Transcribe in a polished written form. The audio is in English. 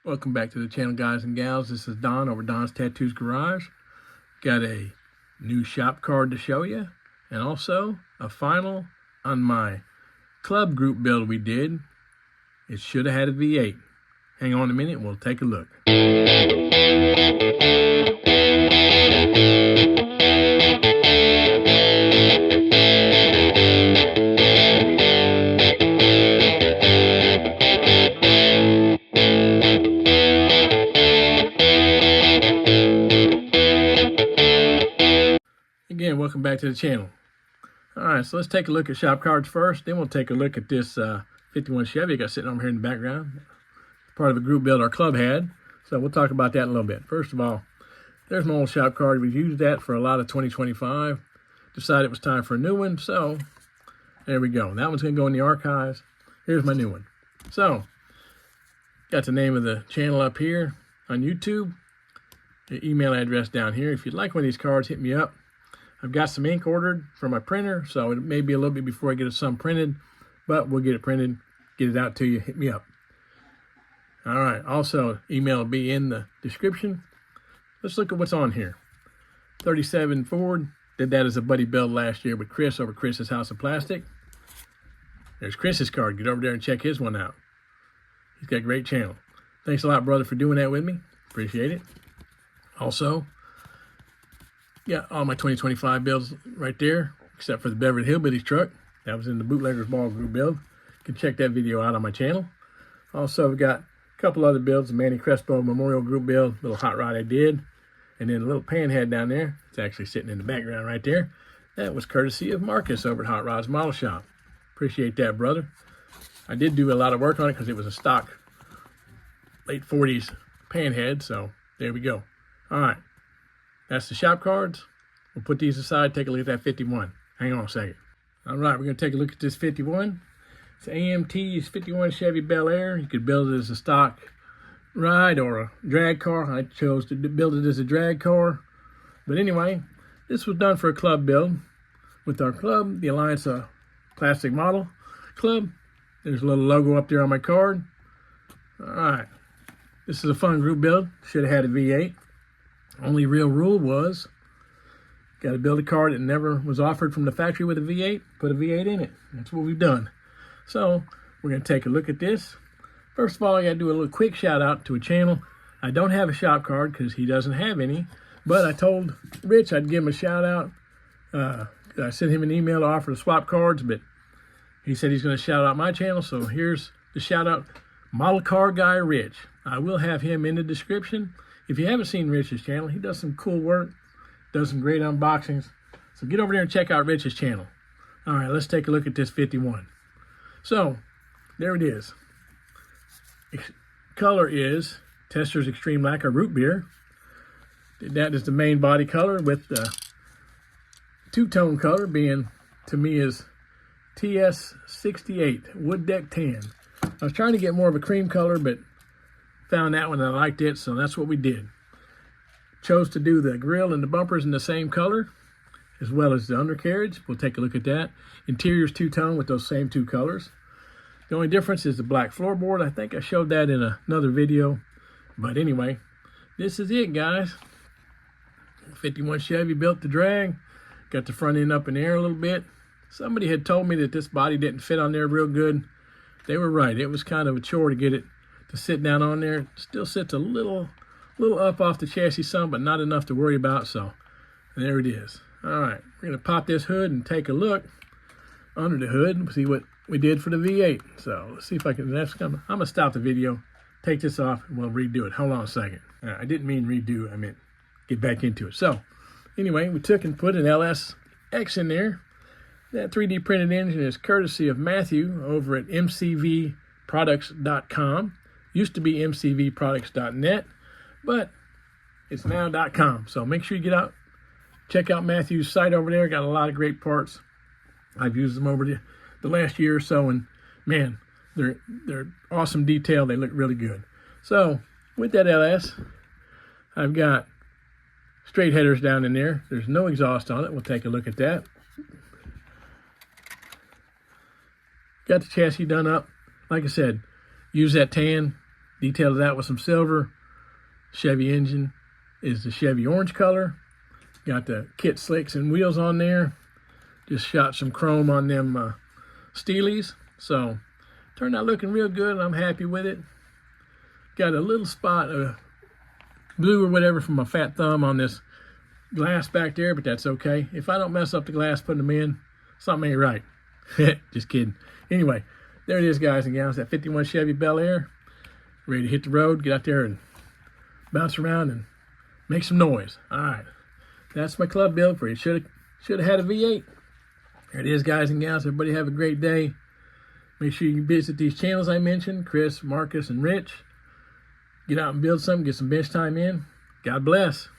Welcome back to the channel, guys and gals. This is Don over Don's Tattoos Garage. Got a new shop card to show you, and also a final on my club group build we did. It should have had a V8. Hang on a minute, we'll take a look. Again, welcome back to the channel. All right, so let's take a look at shop cards first. Then we'll take a look at this 51 Chevy I got sitting over here in the background. Part of a group build our club had. So we'll talk about that in a little bit. First of all, there's my old shop card. We've used that for a lot of 2025. Decided it was time for a new one. So there we go. That one's going to go in the archives. Here's my new one. So got the name of the channel up here on YouTube. The email address down here. If you'd like one of these cards, hit me up. I've got some ink ordered for my printer, so it may be a little bit before I get some printed, but we'll get it printed, get it out to you. Hit me up. All right. Also, email will be in the description. Let's look at what's on here. 37 Ford. Did that as a buddy build last year with Chris over Chris's House of Plastic. There's Chris's card. Get over there and check his one out. He's got a great channel. Thanks a lot, brother, for doing that with me. Appreciate it. Also, yeah, all my 2025 builds right there, except for the Beverly Hillbillies truck. That was in the Bootleggers Ball Group build. You can check that video out on my channel. Also, we've got a couple other builds, the Manny Crespo Memorial Group build, little hot rod I did, and then a little panhead down there. It's actually sitting in the background right there. That was courtesy of Marcus over at Hot Rod's Model Shop. Appreciate that, brother. I did do a lot of work on it because it was a stock late 40s panhead, so there we go. All right. That's the shop cards. We'll put these aside, take a look at that 51. Hang on a second. All right, we're going to take a look at this 51. It's AMT's 51 Chevy Bel Air. You could build it as a stock ride or a drag car. I chose to build it as a drag car. But anyway, this was done for a club build. With our club, the Alliance Classic Model Club. There's a little logo up there on my card. All right. This is a fun group build. Should have had a V8. Only real rule was, got to build a car that never was offered from the factory with a V8, put a V8 in it. That's what we've done. So we're going to take a look at this. First of all, I got to do a little quick shout out to a channel. I don't have a shop card because he doesn't have any, but I told Rich I'd give him a shout out. I sent him an email to offer to swap cards, but he said he's going to shout out my channel. So here's the shout out, Model Car Guy Rich. I will have him in the description. If you haven't seen Rich's channel, he does some cool work, does some great unboxings. So get over there and check out Rich's channel. All right, let's take a look at this 51. So, there it is. Color is Tester's Extreme Lacquer Root Beer. That is the main body color, with the two-tone color being, to me, is TS68, Wood Deck Tan. I was trying to get more of a cream color, but found that one and I liked it, so that's what we did. Chose to do the grill and the bumpers in the same color, as well as the undercarriage. We'll take a look at that. Interior's two-tone with those same two colors. The only difference is the black floorboard. I think I showed that in another video. But anyway, this is it, guys. 51 Chevy built the drag. Got the front end up in the air a little bit. Somebody had told me that this body didn't fit on there real good. They were right. It was kind of a chore to get it to sit down on there. It still sits a little up off the chassis some, but not enough to worry about. So there it is. All right, we're gonna pop this hood and take a look under the hood and see what we did for the V8. So let's see if I can. I'm gonna stop the video, take this off, and we'll redo it. Hold on a second. I didn't mean redo. I meant get back into it. So anyway, we took and put an LSX in there. That 3D printed engine is courtesy of Matthew over at mcvproducts.com. Used to be mcvproducts.net, but it's now .com. So make sure you get out, check out Matthew's site over there. Got a lot of great parts. I've used them over the last year or so, and man, they're awesome detail. They look really good. So with that LS, I've got straight headers down in there. There's no exhaust on it. We'll take a look at that. Got the chassis done up. Like I said, use that tan Detailed it out with some silver. Chevy engine is the Chevy orange color. Got the kit slicks and wheels on there. Just shot some chrome on them steelies. So turned out looking real good, and I'm happy with it. Got a little spot of blue or whatever from my fat thumb on this glass back there, but that's okay. If I don't mess up the glass putting them in, something ain't right. Just kidding. Anyway, there it is, guys and gals. That 51 Chevy Bel Air. Ready to hit the road, get out there and bounce around and make some noise. All right. That's my club build for you. Should have had a V8. There it is, guys and gals. Everybody have a great day. Make sure you visit these channels I mentioned, Chris, Marcus, and Rich. Get out and build something, get some bench time in. God bless.